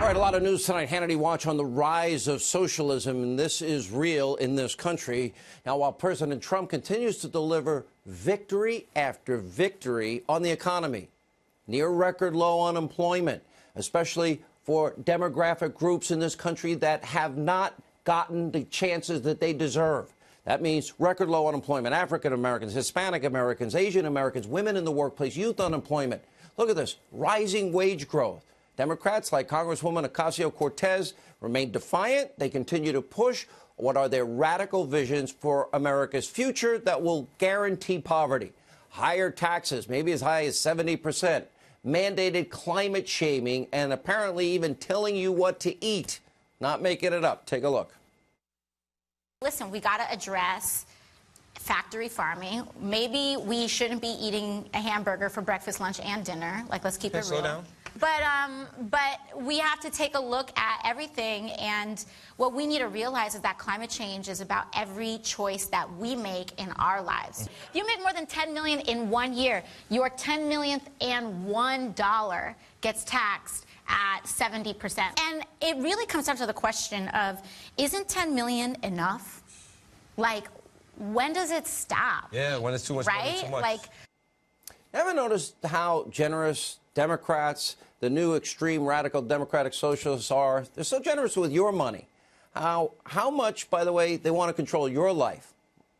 All right, a lot of news tonight. Hannity Watch on the rise of socialism, and this is real in this country. Now, while President Trump continues to deliver victory after victory on the economy, near record low unemployment, especially for demographic groups in this country that have not gotten the chances that they deserve. That means record low unemployment, African Americans, Hispanic Americans, Asian Americans, women in the workplace, youth unemployment. Look at this, rising wage growth. Democrats like Congresswoman Ocasio-Cortez remain defiant. They continue to push what are their radical visions for America's future that will guarantee poverty. Higher taxes, maybe as high as 70%, mandated climate shaming, and apparently even telling you what to eat. Not making it up. Take a look. Listen, we got to address factory farming. Maybe we shouldn't be eating a hamburger for breakfast, lunch, and dinner. Like, let's keep it real. Slow down. But we have to take a look at everything, and what we need to realize is that climate change is about every choice that we make in our lives. If you make more than $10 million in 1 year, your $10 millionth and $1 gets taxed at 70%. And it really comes down to the question of, isn't 10 million enough? Like, when does it stop? Yeah, when it's too much, right? money, too much. Like, Ever noticed how generous Democrats, the new extreme radical Democratic socialists are? They're so generous with your money. How much, by the way, they want to control your life?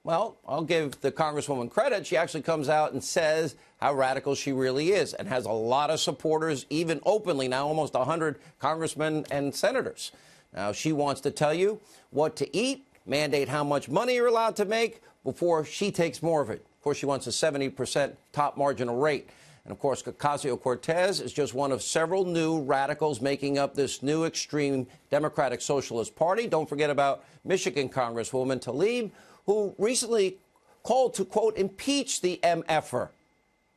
Well, I'll give the Congresswoman credit. She actually comes out and says how radical she really is and has a lot of supporters, even openly now, almost 100 congressmen and senators. Now, she wants to tell you what to eat, mandate how much money you're allowed to make before she takes more of it. Of course, she wants a 70% top marginal rate. And, of course, Ocasio-Cortez is just one of several new radicals making up this new extreme Democratic Socialist Party. Don't forget about Michigan Congresswoman Tlaib, who recently called to, quote, impeach the MFer,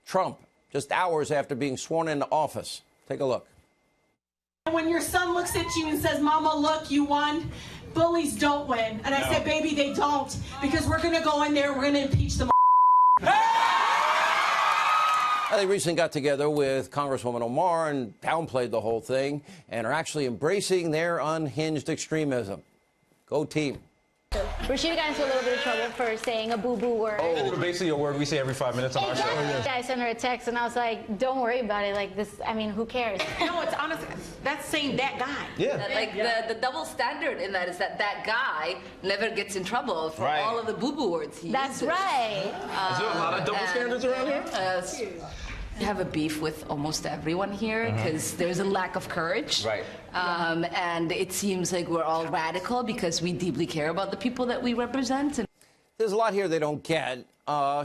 Trump, just hours after being sworn into office. Take a look. When your son looks at you and says, Mama, look, you won, bullies don't win. And I said, baby, they don't, because we're going to go in there and we're going to impeach them. They recently got together with Congresswoman Omar and downplayed the whole thing and are actually embracing their unhinged extremism. Go team. Rashida got into a little bit of trouble for saying a boo-boo word. Oh, basically a word we say every 5 minutes on our show. I sent her a text and I was like, don't worry about it. Like this, I mean, who cares? No, it's honestly, that's saying that guy. Yeah. Like the double standard in that is that guy never gets in trouble for all of the boo-boo words he That's uses. right. Is there a lot of double standards around here? I have a beef with almost everyone here because there's a lack of courage. Right. And it seems like we're all radical because we deeply care about the people that we represent. And There's a lot here they don't get.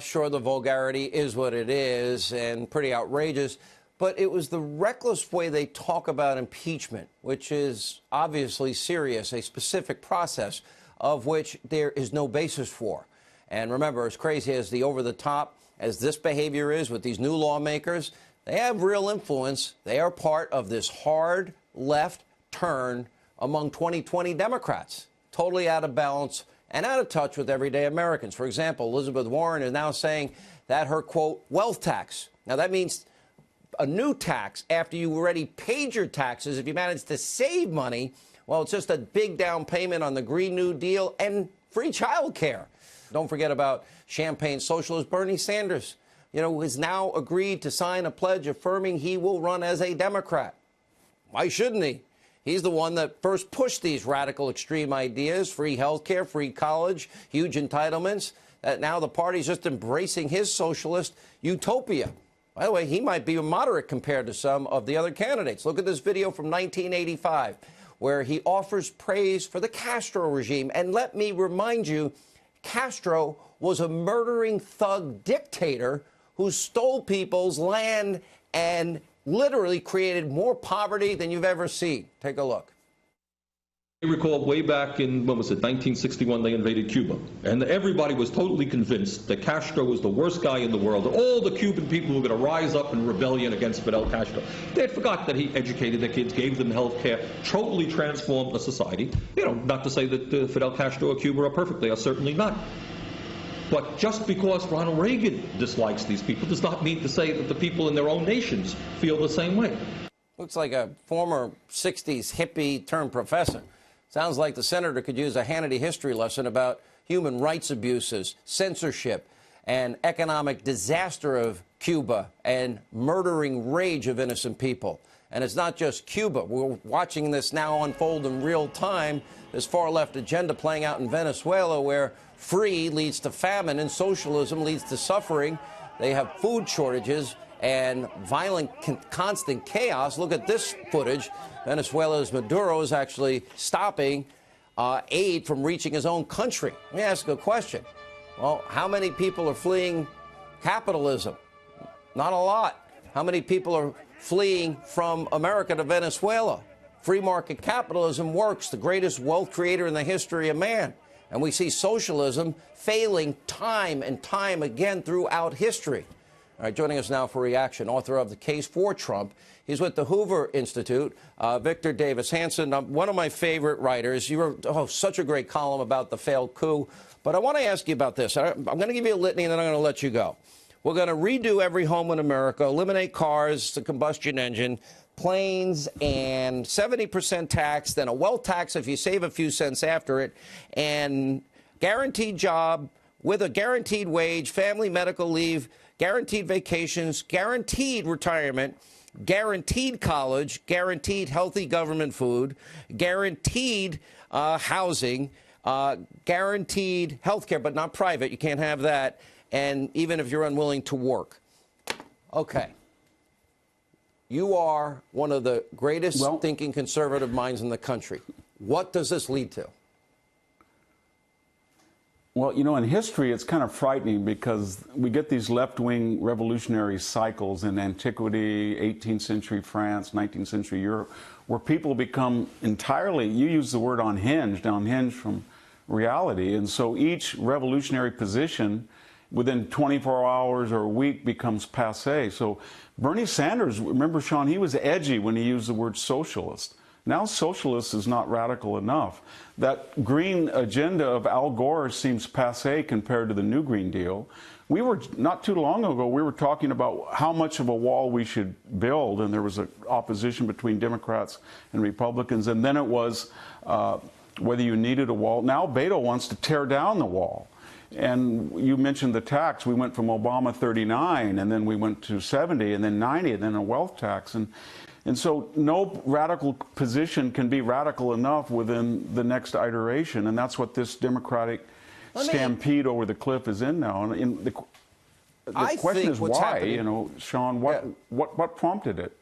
Sure, the vulgarity is what it is and pretty outrageous, but it was the reckless way they talk about impeachment, which is obviously serious, a specific process of which there is no basis for. And remember, as crazy as the over-the-top as this behavior is with these new lawmakers, they have real influence. They are part of this hard left turn among 2020 Democrats, totally out of balance and out of touch with everyday Americans. For example, Elizabeth Warren is now saying that her, quote, wealth tax. Now, that means a new tax after you already paid your taxes. If you manage to save money, well, it's just a big down payment on the Green New Deal and free child care. Don't forget about Champagne socialist Bernie Sanders, who has now agreed to sign a pledge affirming he will run as a Democrat. Why shouldn't he? He's the one that first pushed these radical extreme ideas, free health care, free college, huge entitlements, that now the party's just embracing his socialist utopia. By the way, he might be a moderate compared to some of the other candidates. Look at this video from 1985, where he offers praise for the Castro regime. And let me remind you, Castro was a murdering thug dictator who stole people's land and literally created more poverty than you've ever seen. Take a look. I recall way back in, 1961, they invaded Cuba. And everybody was totally convinced that Castro was the worst guy in the world. All the Cuban people were going to rise up in rebellion against Fidel Castro. They had forgot that he educated their kids, gave them health care, totally transformed the society. Not to say that Fidel Castro or Cuba are perfect. They are certainly not. But just because Ronald Reagan dislikes these people does not mean to say that the people in their own nations feel the same way. Looks like a former 60s hippie turned professor. Sounds like the senator could use a Hannity history lesson about human rights abuses, censorship, and economic disaster of Cuba and murdering rage of innocent people. And it's not just Cuba. We're watching this now unfold in real time, this far-left agenda playing out in Venezuela, where free leads to famine and socialism leads to suffering. They have food shortages and violent, constant chaos. Look at this footage. Venezuela's Maduro is actually stopping aid from reaching his own country. Let me ask a question. Well, how many people are fleeing capitalism? Not a lot. How many people are fleeing from America to Venezuela? Free market capitalism works, the greatest wealth creator in the history of man. And we see socialism failing time and time again throughout history. All right, joining us now for reaction, author of The Case for Trump. He's with the Hoover Institute, Victor Davis Hanson, one of my favorite writers. You wrote such a great column about the failed coup. But I want to ask you about this. I'm going to give you a litany, and then I'm going to let you go. We're going to redo every home in America, eliminate cars, the combustion engine, planes, and 70% tax, then a wealth tax if you save a few cents after it, and guaranteed job with a guaranteed wage, family medical leave, guaranteed vacations, guaranteed retirement, guaranteed college, guaranteed healthy government food, guaranteed housing, guaranteed health care, but not private. You can't have that. And even if you're unwilling to work. Okay. You are one of the greatest thinking conservative minds in the country. What does this lead to? Well, you know, in history, it's kind of frightening because we get these left-wing revolutionary cycles in antiquity, 18th century France, 19th century Europe, where people become entirely, you use the word unhinged from reality. And so each revolutionary position within 24 hours or a week becomes passé. So Bernie Sanders, remember, Sean, he was edgy when he used the word socialist. Now socialist is not radical enough. That green agenda of Al Gore seems passé compared to the new Green Deal. We were, not too long ago, we were talking about how much of a wall we should build, and there was an opposition between Democrats and Republicans, and then it was whether you needed a wall. Now Beto wants to tear down the wall. And you mentioned the tax. We went from Obama 39, and then we went to 70, and then 90, and then a wealth tax. And so no radical position can be radical enough within the next iteration, and that's what this Democratic stampede over the cliff is in now. And the question is why, you know, Sean, what prompted it?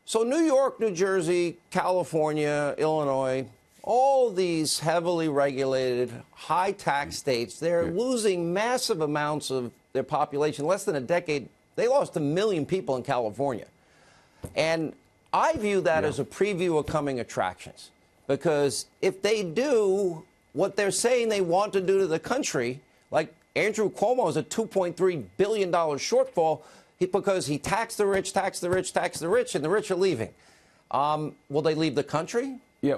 So New York, New Jersey, California, Illinois, all these heavily regulated, high-tax states, they're losing massive amounts of their population. Less than a decade, they lost 1 million people in California. And I view that as a preview of coming attractions. Because if they do what they're saying they want to do to the country, like Andrew Cuomo is a $2.3 billion shortfall because he taxed the rich, taxed the rich, taxed the rich, and the rich are leaving. Will they leave the country? Yeah,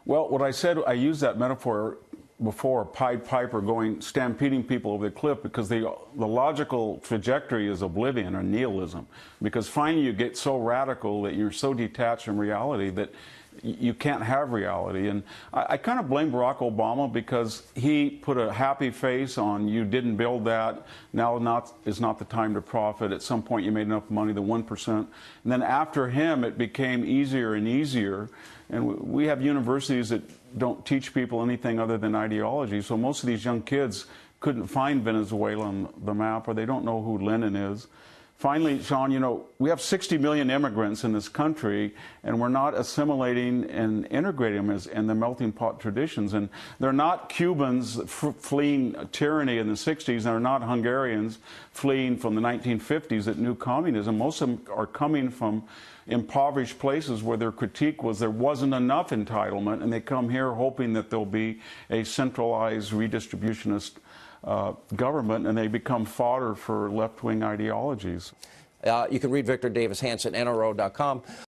well, what I said, I used that metaphor before, Pied Piper stampeding people over the cliff, because the logical trajectory is oblivion or nihilism. Because finally you get so radical that you're so detached from reality that you can't have reality. And I kind of blame Barack Obama because he put a happy face on, you didn't build that, now is not the time to profit. At some point you made enough money, the 1%. And then after him it became easier and easier. And we have universities that don't teach people anything other than ideology. So most of these young kids couldn't find Venezuela on the map, or they don't know who Lenin is. Finally, Sean, you know, we have 60 million immigrants in this country, and we're not assimilating and integrating them in the melting pot traditions. And they're not Cubans fleeing tyranny in the 60s, and they're not Hungarians fleeing from the 1950s that knew communism. Most of them are coming from impoverished places where their critique was there wasn't enough entitlement, and they come here hoping that there'll be a centralized redistributionist government, and they become fodder for left-wing ideologies. You can read Victor Davis Hanson, NRO.com.